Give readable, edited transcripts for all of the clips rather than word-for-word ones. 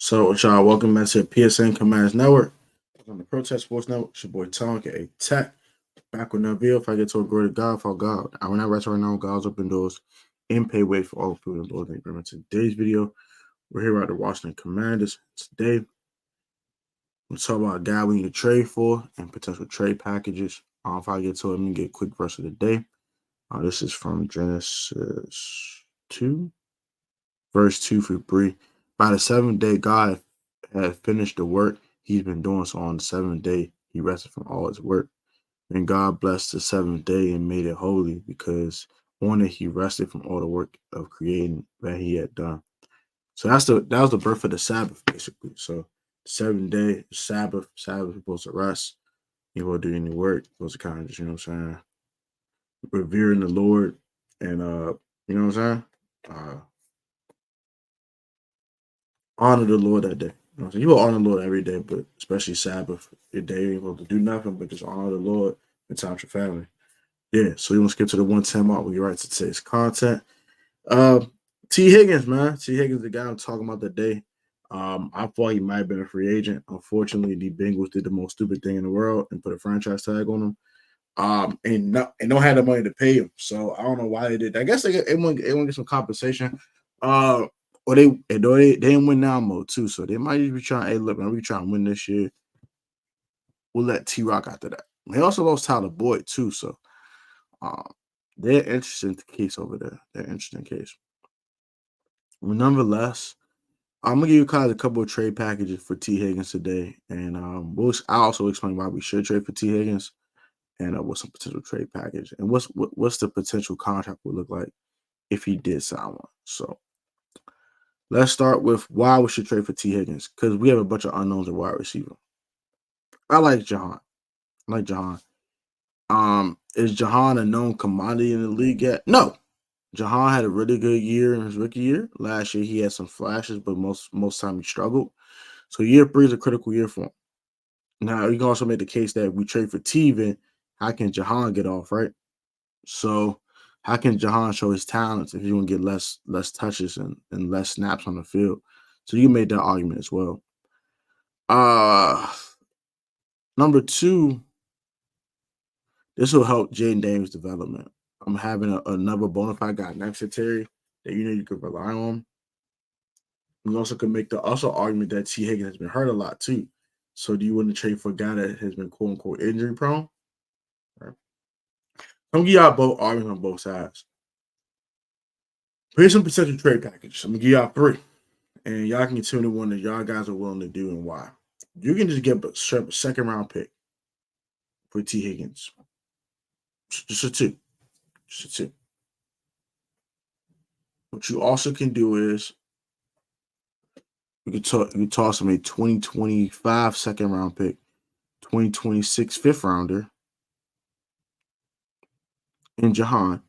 So, y'all, welcome back to PSN Commanders Network. On the Protest Sports Network, it's your boy Tonka, a tech. Back with another video. If I get to a greater God for God, I will not rest right now. God's open doors and pay way for all food and Lord. Thank you very much. Today's video, we're here at the Washington Commanders. Today, we'll talk about a guy we need to trade for and potential trade packages. If I get to it, let me get a quick verse of the day. This is from Genesis 2, verse 2 through 3. By the seventh day, God had finished the work he's been doing. So on the seventh day, he rested from all his work. And God blessed the seventh day and made it holy, because on it he rested from all the work of creating that he had done. So that was the birth of the Sabbath, basically. So the seventh day, Sabbath is supposed to rest. You won't do any work. Supposed to kind of just, revering the Lord and honor the Lord that day. You will honor the Lord every day, but especially Sabbath, your day you're supposed to do nothing but just honor the Lord and time with your family. Yeah, so you want to skip to the 110 mark when you write to today's content. T. Higgins, man. T. Higgins, the guy I'm talking about today. I thought he might have been a free agent. Unfortunately, the Bengals did the most stupid thing in the world and put a franchise tag on him. And don't have the money to pay him. So I don't know why they did. I guess they want to get some compensation. Or they didn't win now mode too. So they might be trying, hey, look, man, we trying to win this year. We'll let T-Rock after that. They also lost Tyler Boyd too. So they're interesting case over there. They're interesting case. Well, nonetheless, I'm gonna give you guys a couple of trade packages for T. Higgins today, and I'll also explain why we should trade for T. Higgins, and what's some potential trade package, and what's the potential contract would look like if he did sign one. So let's start with why we should trade for T. Higgins, because we have a bunch of unknowns at wide receiver. I like Jahan. Is Jahan a known commodity in the league yet? No. Jahan had a really good year in his rookie year. Last year he had some flashes, but most time he struggled. So year 3 is a critical year for him. Now you can also make the case that if we trade for Tevin, how can Jahan get off, right? So how can Jahan show his talents if he's going to get less touches and less snaps on the field? So you made that argument as well. Number 2, this will help Jaden Daniels' development. I'm having another bona fide guy next to Terry that you can rely on. You also can make the argument that T. Higgins has been hurt a lot too. So do you want to trade for a guy that has been quote unquote injury prone? Right. I'm gonna give y'all both arguments on both sides. Here's some potential trade packages. I'm gonna give y'all 3, and y'all can tell me one that y'all guys are willing to do and why. You can just get a second round pick for T. Higgins. Just a 2. Just a 2. What you also can do is you can toss him a 2025 second round pick, 2026 fifth rounder in Jahan.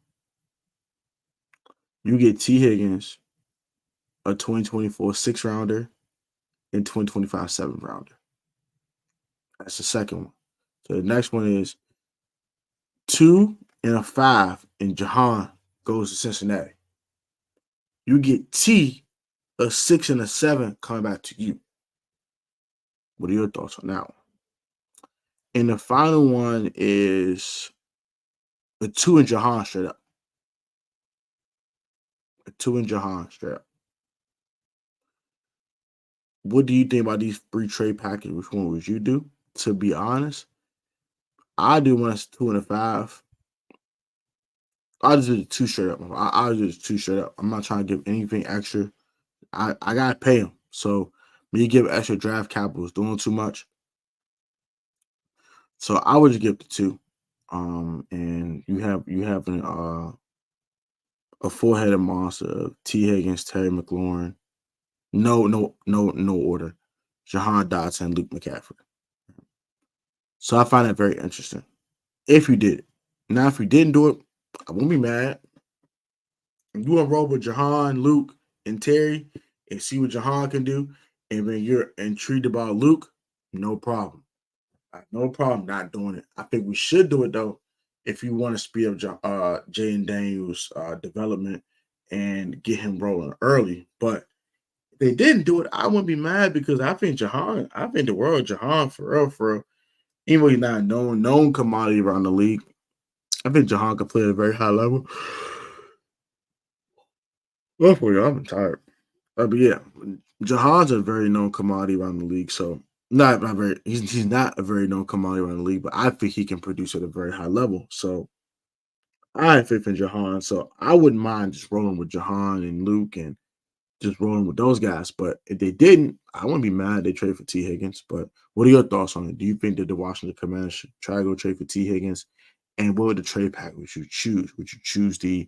You get T. Higgins, a 2024 sixth rounder, and 2025 seventh rounder. That's the second one. So the next one is 2 and a 5, and Jahan goes to Cincinnati. You get T, a 6 and a 7 coming back to you. What are your thoughts on that one? And the final one is a 2 and Jahan straight up. A 2 and Jahan straight up. What do you think about these 3 trade packages? Which one would you do? To be honest, I do one that's 2 and a 5. I'll just do the 2 straight up. I'll do the 2 straight up. I'm not trying to give anything extra. I gotta pay him. So me give extra draft capital is doing too much. So I would just give the 2. And you have a 4-headed monster of T. Higgins, Terry McLaurin. No order. Jahan Dotson, Luke McCaffrey. So I find that very interesting. If you did it. Now, if you didn't do it, I won't be mad. You enroll with Jahan, Luke, and Terry and see what Jahan can do. And when you're intrigued about Luke, no problem. No problem not doing it. I think we should do it, though, if you want to speed up Jaden Daniels' development and get him rolling early. But they didn't do it, I wouldn't be mad because I think the world of Jahan for real. Even though he's not a known commodity around the league, I think Jahan can play at a very high level. Well, for you, I'm tired. But yeah, Jahan's a very known commodity around the league. So not very. He's not a very known commodity around the league, but I think he can produce at a very high level. So I have faith in Jahan. So I wouldn't mind just rolling with Jahan and Luke and just rolling with those guys. But if they didn't, I wouldn't be mad they trade for T. Higgins. But what are your thoughts on it? Do you think that the Washington Commanders should try to go trade for T. Higgins? And what would the trade package you choose? Would you choose the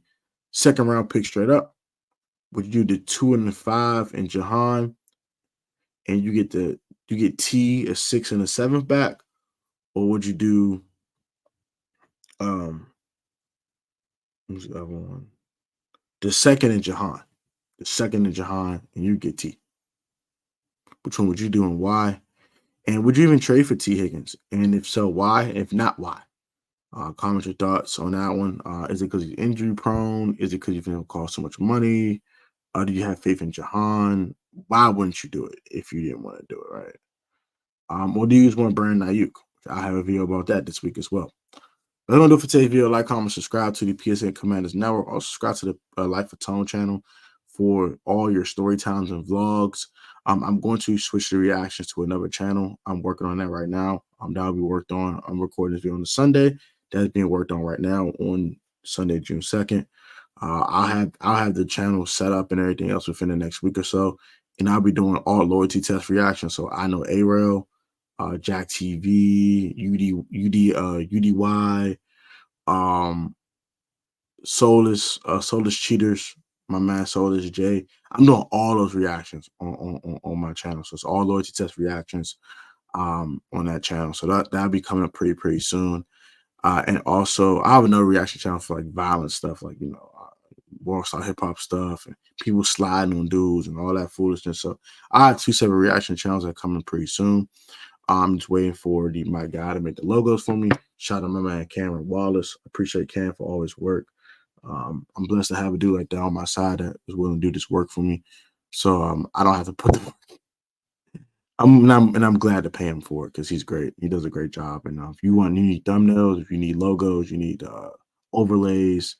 second round pick straight up? Would you do the 2 and the 5 and Jahan, and you get T a 6 and a 7th back, or would you do um who's the other one? The second and Jahan, and you get T. Which one would you do and why? And would you even trade for T Higgins? And if so, why? If not, why? Comment your thoughts on that one. Is it because he's injury prone? Is it because you think it'll cost so much money? Do you have faith in Jahan? Why wouldn't you do it if you didn't want to do it, right? Or do you just want Brandon Ayuk? I have a video about that this week as well. That's gonna do it for today's video. Like, comment, subscribe to the PSN Commanders Network. Also, subscribe to the Life of Tone channel for all your story times and vlogs. I'm going to switch the reactions to another channel. I'm working on that right now. That'll be worked on. I'm recording this video on the Sunday. That's being worked on right now on Sunday, June 2nd. I'll have the channel set up and everything else within the next week or so, and I'll be doing all loyalty test reactions. So I know Arail, Jack TV, UDY, Soulless Cheaters, my man Soulless J. I'm doing all those reactions on my channel. So it's all loyalty test reactions on that channel. So that'll be coming up pretty soon. And also I have another reaction channel for like violent stuff, like world hip hop stuff and people sliding on dudes and all that foolishness. So I have 2 separate reaction channels that are coming pretty soon. I'm just waiting for my guy to make the logos for me. Shout out to my man Cameron Wallace. Appreciate Cam for all his work. I'm blessed to have a dude like that on my side that is willing to do this work for me. So I don't have to put the I'm glad to pay him for it because he's great. He does a great job. And if you need thumbnails, if you need logos, you need overlays,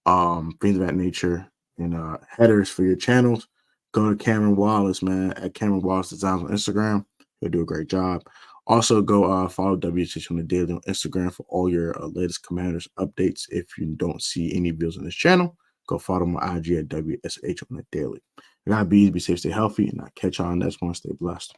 things of that nature, and headers for your channels, go to Cameron Wallace, man, at Cameron Wallace Designs on Instagram. He'll do a great job. Also, go follow WHH on the daily on Instagram for all your latest Commanders updates. If you don't see any videos on this channel, go follow my IG at WSH on the daily. You gotta be easy, be safe, stay healthy, and I'll catch y'all on the next one. Stay blessed.